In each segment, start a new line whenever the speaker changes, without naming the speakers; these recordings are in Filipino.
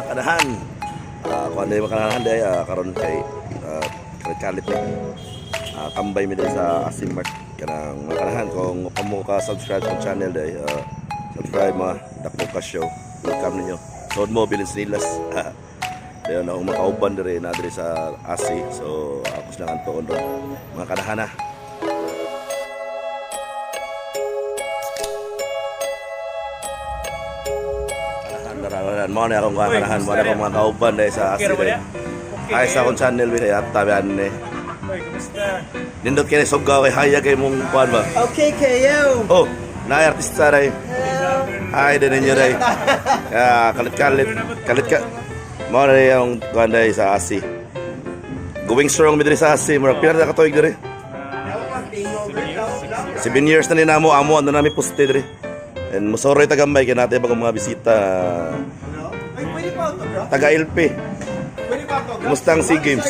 kanahan. Kung ano yung makanahan day, karon kay kalit tambay mi din sa Asimark kanang makanahan. Kung kamo ka subscribe sa channel day, subscribe mga dako ka show. Welcome ninyo. Sod mo bilin sinilas. Dayon na makauban dire na dire sa Asi. So ako lang ang tuon ron. Mga kanahan na. Mo na akong kanahan, mo na akong mga kauban dahil sa Asi dahil. Ay sa akong channel bin at tabihan ni.
Oy, kumusta?
Nindot kini suggaw kay haya kay mong kuan ba?
Okay, kayo.
Oh, na artista ray. Ay din ninyo ray. Kalit ka. Mo na yung kuan dahil sa Asi. Going strong mi diri sa Asi, mura pila na ka tuig diri. 7 years na ni namo amo ano nami poste diri. And musoroy tagambay kay natin bagong mga bisita.
Pwede pa ito, bro?
Taga LP.
Pwede pa ito, bro?
Kumusta ang SEA Games?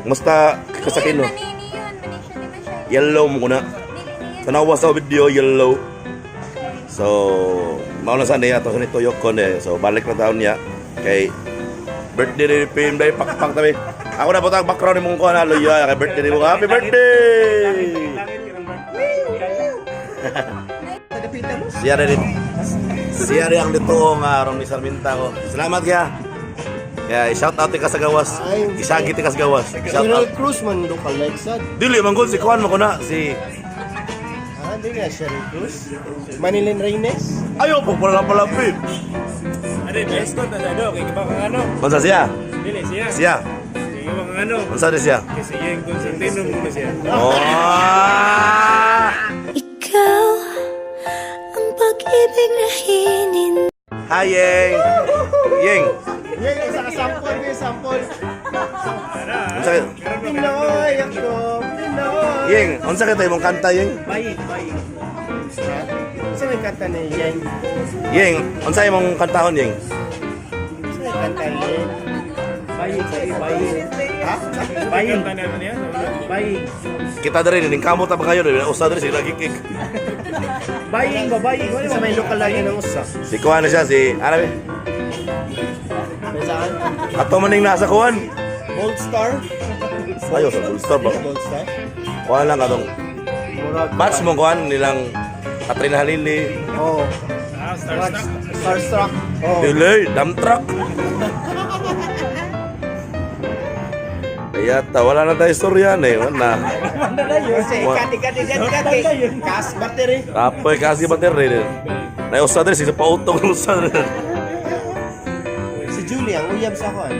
Kumusta kasakino? Yellow mo na. Tanawa sa video, yellow. So, mauna sa niya ito sa nito Yokon eh. So, balik na taon niya. Kay birthday ni Pim dahil pakpak tabi. Ako na po tayong background ni mong kuha na luya. Kay birthday ni mong happy birthday! Siya rin. Siya rin ang dito nga Ron ni Sarminta ko. Salamat kaya. Kaya shout out ka sa gawas. Isagit ka sa gawas. Shout
General
out.
Cruz man do ka like sad.
Dili man gud si Kuan mo ko na si
Dili na General Cruz. Manilin Reynes.
ayo po pala Pip.
Ano, best ko na ano, kay iba kang ano.
Unsa siya?
Dili siya.
Siya.
Kay iba kang ano.
Unsa di siya?
Kasi yung Constantino mo na siya.
Oh.
Ikaw ang pag-ibig na hinin.
Hi Yeng. Yeng.
Yan sa sample ni sample.
Unsa
Pinoy ako. Pinoy.
Yeng, unsa kay imong kanta Yeng?
Bayi. Sa may kanta ni Yang.
Yeng, unsa imong kantahon Yeng?
Sa may kanta ni Yang. Bayi. Ha? Bayi.
Kanta naman yan.
Bayi.
Kita diri ning kamot ta ba kayo diri? Usa diri sila gigig.
Bayi. Sa may lokal lang yan ang usa.
Si Kuan na siya si ano ba?
May saan?
Ato maning nasa Kuan.
Gold Star.
Ayo sa Gold Star ba?
Gold Star.
Kuan lang atong
Murag.
match mo Kuan nilang Katrina Halili.
Oh. Starstruck. Oh.
Delay, dump truck. Kaya wala na tayo istoryan eh. Wala.
Kasi kati. Kas battery.
Tapoy kasi battery din. Naiusa din, sa pautong usa din.
Si Julie ang uyab sa kon.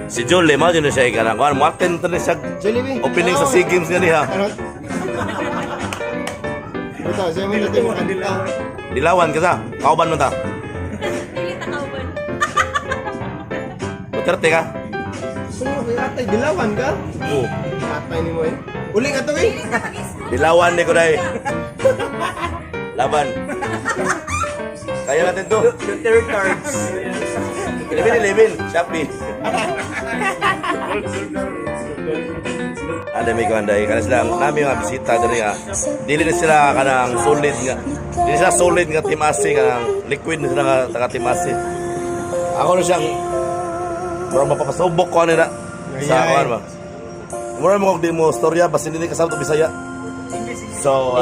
Si Jolie, mo din siya ikanang kuan. Martin to siya
Julie.
opening sa SEA Games nga niya.
Ano? Ito, siya mo natin yung kandila.
Dilawan ka sa. Kauban mo ta.
Dili ta kauban.
Duterte ka?
May atay, dilawan ka?
Oo.
Atay ni mo eh. Uli ka to eh.
Dilawan ni ko dahil. Laban. Kaya natin to.
Yung third cards.
11-11, Shopee. Ada may kanday kana sila nami nga bisita diri nga. Dili na sila kanang solid nga. Dili sila solid nga Team Asi kanang liquid na sila nga taga Team Asi. Ako na siyang mura mapapasubok ko nila sa kuan ba. Mura mo kog di mo storya basta hindi ka sabto Bisaya. So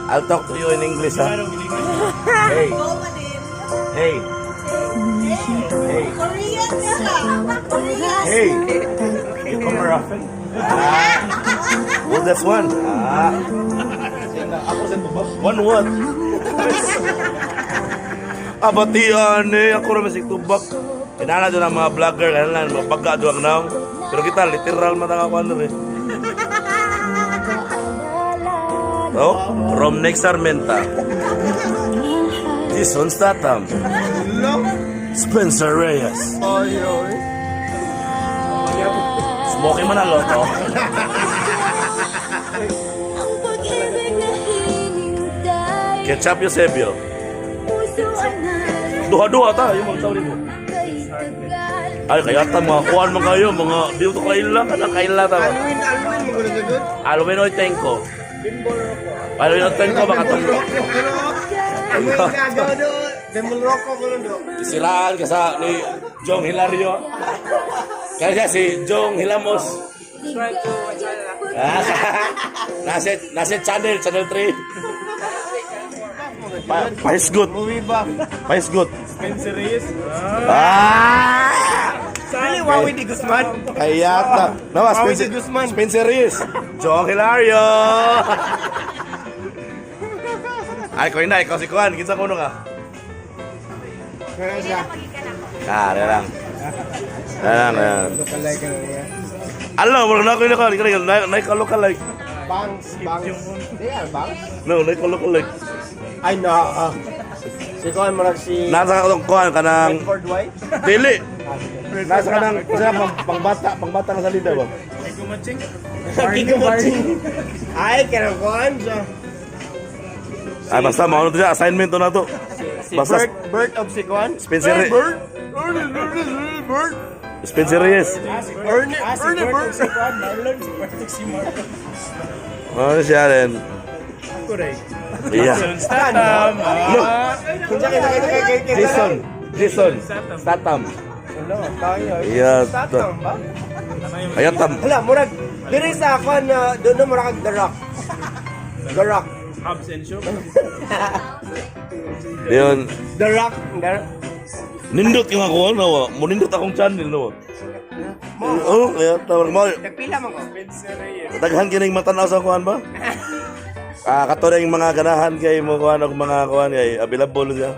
I'll talk to you in English ha. Hey. Hey. Hey. Hey. You come here often? Well, that's one. One what? Abatian eh. Ako naman si Tubak. Kinala doon ang mga vlogger. Kailan mga baga doon ang naong. Pero kita literal matakakuan doon eh. Oh, from next Armenta. Jason Statham. Spencer Reyes. Smoky Manalo to.
Ang pag-ibig na hinintay.
Ketchup Eusebio.
Puso na
Duha-duha ta, yung mga tawin mo.
kay tagal.
Ay, kaya ta, mga kuhan mo kayo, mga dito kaila ka na kaila ta.
Alwin mo gulo na good.
Alwin o tenko. Alwin o tenko, baka itong...
Alwin gagaw doon. Demulroko ko nun do.
Isiraan ka sa ni Jong Hilario. Kaya siya si Jong Hilamos. Ah, nasa channel 3. Pahisgot.
Movie ba?
Pahisgot.
Spencer Reyes.
Ah!
Sali, Wawi di Guzman.
Kaya ta. Nawa,
Wawi
Spencer,
di Guzman.
Spencer Reyes. Jong Hilario. Ay, ko na, ikaw si Kuan. Kinsa kuno ka?
Kaya siya.
Lang. Lang.
Lokalay ka na niya.
Alam, wala na ako yun ako. Naikalokalay.
Bangs. Di yan, bangs?
No, naikalokalay.
Ay, na. Si Kuan marag si...
Nasa ka Kuan ka ng...
Redford White?
Dili. Nasa ka ng... Pangbata na salida ba?
Kikumating. Ay, kaya Kuan siya.
Ay, basta mauna to siya. Assignment to na to.
Si
Basta
Bert of si Kuan?
Spencer Reyes.
Bert.
Spencer Reyes.
Ernie Bert.
Ano siya rin? Iya. No. Jason. Statham. Iya. Ayatam.
Hala, murag. Diri sa Kuan na doon na murag The Rock. The Rock.
Hubs and Show.
Yun.
The Rock.
Nindot yung ako, no? Munindot akong channel, no? Oo, kaya tawag mo.
Nagpila man ko.
Spencer Reyes.
Daghan kining matanaw sa kuan ba? Kato na yung mga ganahan kay mo kuan og mga kuan kay available siya.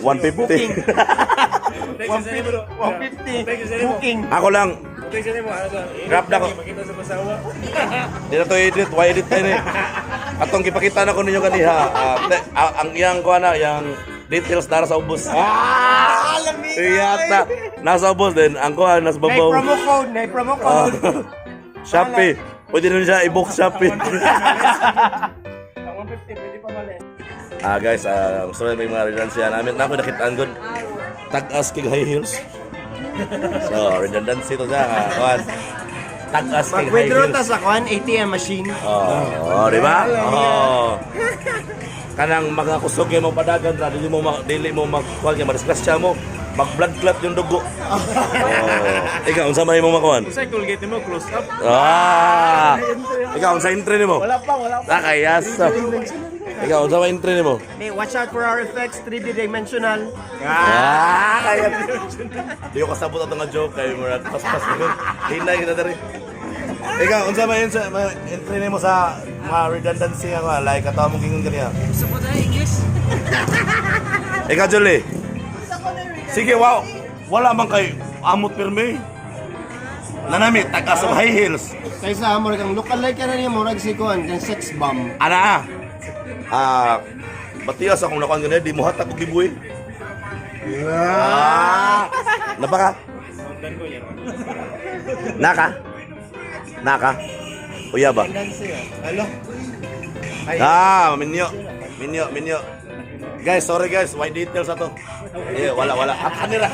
150.
150. Booking.
Ako lang. Grab na ko.
Makita sa pasawa.
Di na to edit, why edit tayo eh. Atong gipakita na ko ninyo kaniha. Ang iyang kuan na, yang details dara sa ubos.
Alam niya.
Iyata. Nasa ubos din. Ang kuan nasa
Nay
babaw.
promo code, nay promo code.
Shopee. Pwede rin siya i-book Shopee.
Ang 150, pwede pa mali.
Guys, gusto na may mga redundancy namin. Namin nakitaan good. Tag-as king high heels. So, redundancy to siya. Kuan. Tag-as king high
Mag-withdraw ta
heels.
sa Kuan ATM machine.
Oh, di ba? Oh. Kanang mga kusog mo padagan ra dili mo magkuan kay madisgrasya mo. Mag-blood clot yung dugo. Oh. Ikaw unsa may mo makuan?
Sa Colgate mo, close up.
Ikaw unsa entry nimo?
Wala pa.
Nakayasa. Ikaw unsa may entry nimo?
Hey, watch out for our effects, 3D dimensional.
Kaya. Di ko kasabot ato nga joke kay murag paspas ko. Hinay kita diri. Ikaw unsa may entry nimo sa mga redundancy nga like ato mong gingon kaniya?
Gusto po tayo English?
Ikaw Julie. Sige, wow. Wala man kay amot pirmi. Nanami tagas og high heels.
Kaysa mo kang local-like ka na niya, murag si Kuan, kang sex bomb.
Ana. Batiyas akong nakuan ganyan, di mo hatag og gibuhi. Napaka? Naka? Uya ba?
Hello?
Minyo. Guys, sorry guys, why details ato? Wala. Kanira.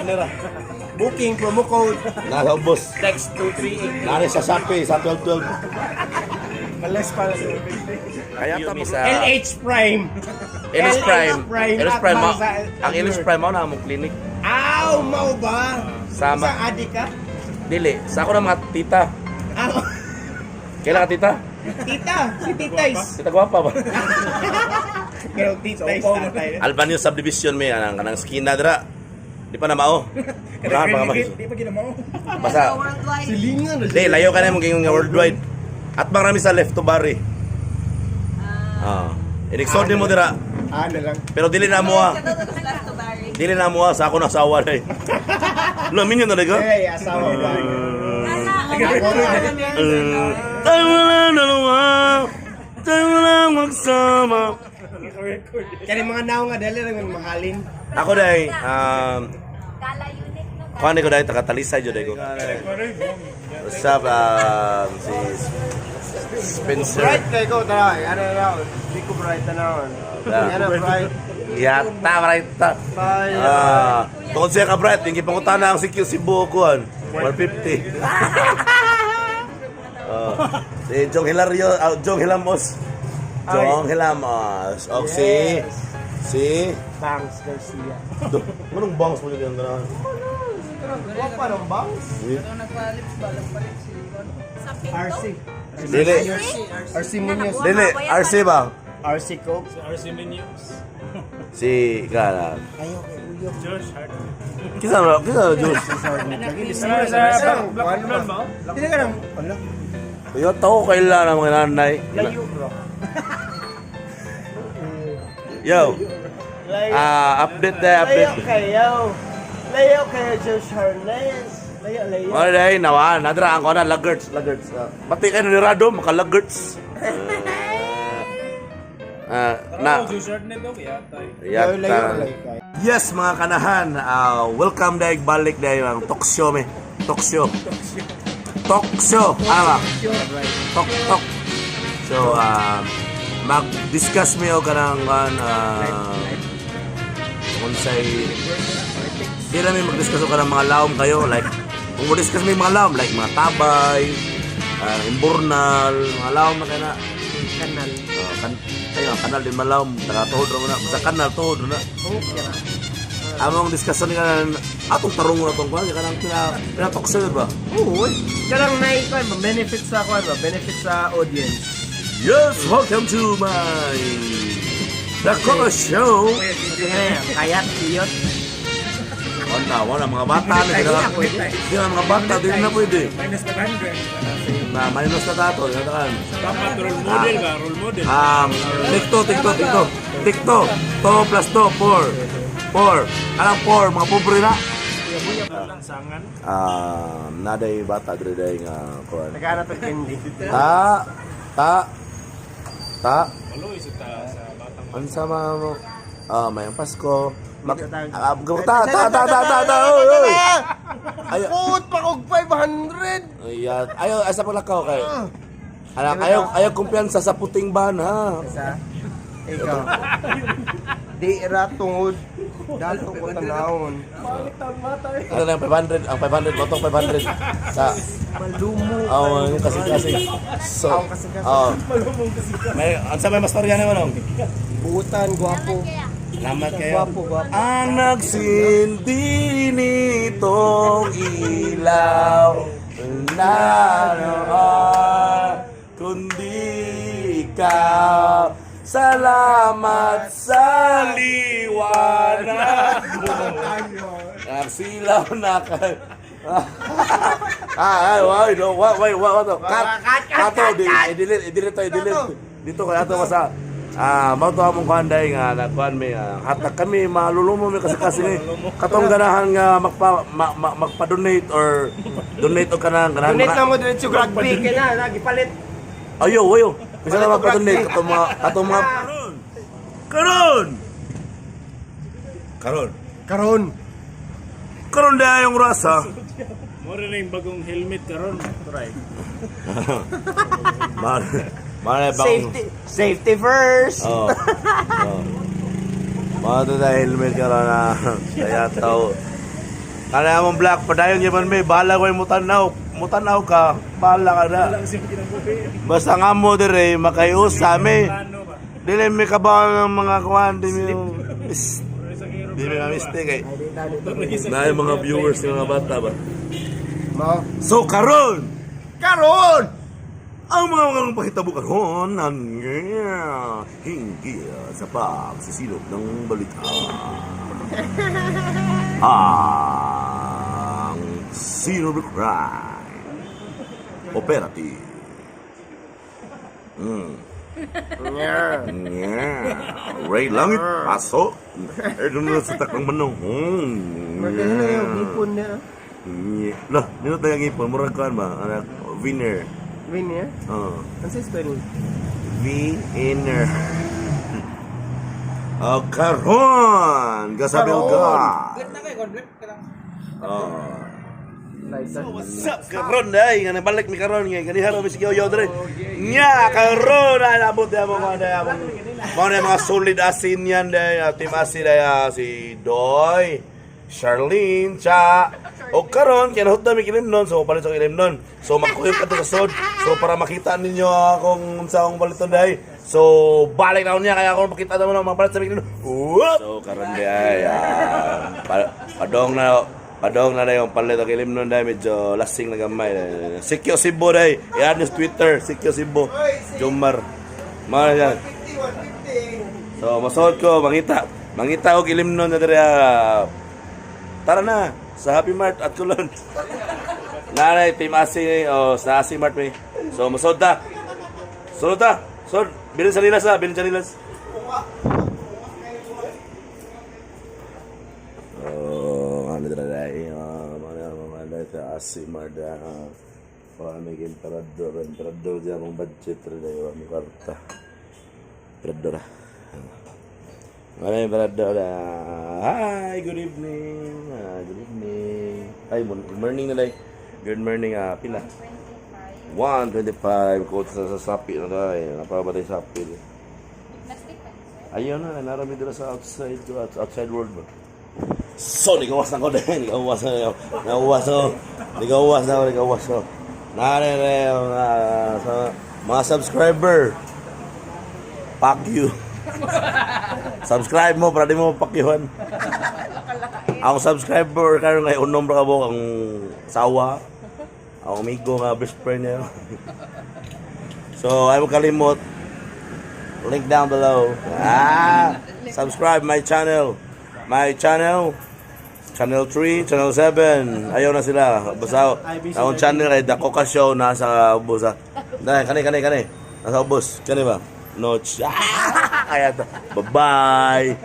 Booking, promo code.
Nasa ubos.
Text 238.
Nari sa Shopee, sa 1212.
Malas para sa
Kaya kami sa...
LH Prime.
LH Prime. LH Prime. Ang LH Prime mo na mong clinic.
Aw, mau ba?
Sama.
Sa adik ka?
Dili, sa ako na mga tita.
Aw.
Kailan ka tita?
Tita, si Titays.
Tita gwapa ba?
Pero Titays tatay.
Albanyo subdivision may kanang skina dira. Di pa na mao. Wala pa ka
Di pa ginamaw.
basta.
Silingan na
Di, layo ka na mong gingon nga worldwide. At marami sa left to bari. Iniksod mo dira.
na lang.
Pero dili na mo Dili na mo sa ako na asawa na eh. Lamin yun talaga.
Hey, asawa ba?
Tayo na lang dalawa. Tayo na lang magsama.
Kaya mga naong nga dali lang mahalin.
Ako dahil,
Kala unit no.
kuhan ko dahil takatalisay dyan ko. What's up, si Spencer.
Bright kayo ko, tara. Ano na lang. Hindi ko bright na naman. Yan na, bright.
Yata, marita.
Bye.
Tungkol siya ka, Brett, yung kipangutana ang si Cebu kuhan. 150. Si Jong Hilamos. O si Si
Bangs Garcia.
Anong bangs mo yung ganahan?
Wapa ng Bangs?
Sa pinto?
RC.
Dili.
RC Munoz.
Dili, RC ba?
RC Coke.
RC Menus.
Si Gana.
Ayaw kay Uyo.
Josh Hart.
Kita na Jules.
Sa Black Blonde ba?
Hindi ka lang. Wala.
Yo tao kailan ang mga nanay.
Layo bro.
Yo. Update na
Layo
update.
kayo. Layo kayo, Josh Harness. Layo.
Ano dahil nawa, nadra ang kona, laggerts. Pati kayo ni Rado, maka-laggerts. Na,
Josh Hart nito kaya tayo.
yata. Yes, mga kanahan, welcome dahil balik dahil ang talk show me. Talk show. Ano ba? Talk. So, mag-discuss me o kanang kung sa'y di namin mag-discuss o kanang mga laom kayo. Like, kung mag-discuss may mga laom, like mga tabay, imburnal, mga laom na kaya na.
Kanal.
Ayun, kanal din malaw, nakatuhod na muna. Sa kanal, tuhod na. Among discussion nga, atong tarong na itong kwan, kanang pinatokso ba?
Oo. Karang naikoy, benefit sa ako, benefit sa audience.
Yes, welcome to my The Coco Show.
Kayat, iyot.
Wala, mga bata na hindi na mga bata, hindi na pwede.
Minus 500.
Na, minus na tato, yatakan.
Dapat role model ka, role model.
Tikto. 2 plus 2, 4. Anong 4? Mga pobre na.
Lansangan.
Naday bata, day nga, kuhan.
Nagana to candy.
Ta.
Maloy sa batang.
Ano sama mo? May ang Pasko. Ta. Oy. Ayo.
Put pa kog 500.
Ayo, asa pala ka kay. Anak, ayaw kumpiyansa sa puting ban ha.
Sa ikaw. Di ra tungod. Dato ko tanawon.
Ano lang 500, ang 500 mo tong 500 sa
Malumo.
yung kasi. So, may ansa may mastorya naman
Buutan, gwapo.
Salamat kayo.
Gwapo.
Ang nagsindi nitong ilaw na noon, kundi ikaw. Salamat sa liwanag mo. Nagsilaw na kayo. What? Kato, i-delete. Dito kaya ito sa mauto among kuhanday nga nagkuhan may hatak kami malulumo may kasi ni katong ganahan nga magpa-donate or donate o kanang ganahan.
Donate na mo diretso rugby kaya na gipalit.
Ayo. Bisa na magpa-donate atong mga karon dahil yung rasa.
Mora na yung bagong helmet karon. Try.
Safety first.
Mga na helmet ka na kaya tao. Kaya mong black, padayon yaman may, bahala ko yung mutanaw ka, bahala ka na. Basta nga mo dire, makayos sa amin. Dili may kabaw ng mga kuhan, di may mistake eh. Na yung mga viewers ng mga bata ba? So karon! Ang mga pahitabo karon hinggil sa pagsisilog ng balita. Ang Cybercrime Operative. Ray Langit, pasok. Doon na sa takang manong.
Maganda yung ipon niya.
Lah, nino tayo ang ipon. Murag kan ba? Anak, winner.
Winner? Ano sa spelling?
Winner. Karon! Gasabi ko ka. What's up, karon day? Nga nabalik mi karon nga ganiharo mi sigaw dre. Nya karon na nabot ya mo mga mga solid asin yan day, team asin day si Doy, Charlene, Cha. O karon kinahut na mi kilimnon, so palit sa kilimnon. So magkuyog ka sa sod. So para makita ninyo kung unsa akong baliton day. So, balik na ako niya, kaya ako makita naman ng mga palit sa bigla. So, karon di ay, padong na yung palit o kilim nun dahil medyo lasing na gamay. Sikyo Cebu dahil, i-add nyo sa Twitter, Sikyo Cebu, Jomar. Mga yan.
150.
So, masuot ko, mangita ko kilim nun na dali. Tara na, sa Happy Mart at Kulon. Nanay, Team Asi, o sa Asi Mart may. So, masuot ta. Sunod ta. Sunod. Bilin sa nilas ha, bilin sa nilas. Ano na sa Asi Mart. May emperador dyan mong budget rin ay may kwarta. Emperador ha. Emperador hi, good evening. Good evening. Ay, good morning na day. Good morning, pila? 125 quotes na sa sapi na day. Napabatay sapi. Ayun na, narami dito sa outside world ba? So, ligawas na ko din. Ligawas na ako. Narere, sa mga subscriber. Fuck you. Subscribe mo para di mo pakyuhan. Ang subscriber karon ngay unom ra ka mo ang sawa. Ang amigo nga best friend niya. So, ay mo kalimot. Link down below. Subscribe my channel. Channel 3, Channel 7. Ayaw na sila. Basta ang channel ay Dakoka Show nasa ubos ha. Kani. Nasa ubos. Kani ba? Notch. Kaya to. Bye-bye.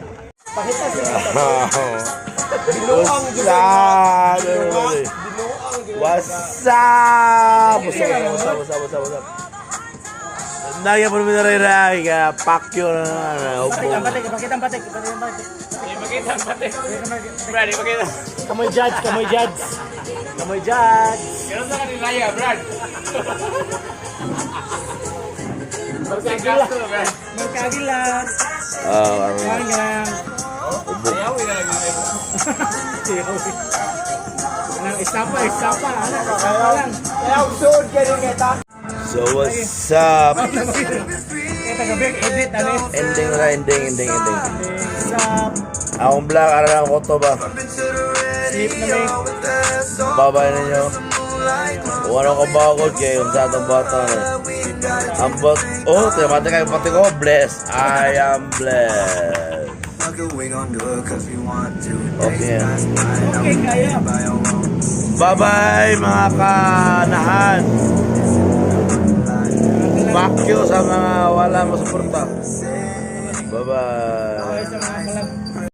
What's up? Naya po namin na rin pack yun.
Pakita ang batik. Brad, pakita.
Kamoy judge.
Ganun sa kanila ya, Brad.
Magkagilan. Istapa. Kaya usod ka rin kita.
So what's up?
Edit,
Ending.
Stop.
Akong vlog, araw ko to ba?
Sleep na may.
Babay ninyo. Wala ko bagod kayo sa itong bata. Ambot. Oh, mati kayo pati ko. Blessed. I am blessed. Okay.
Okay, kaya.
Bye-bye mga kanahan. Fuck you sa mga wala masuporta. Bye-bye.
Sa mga kalag.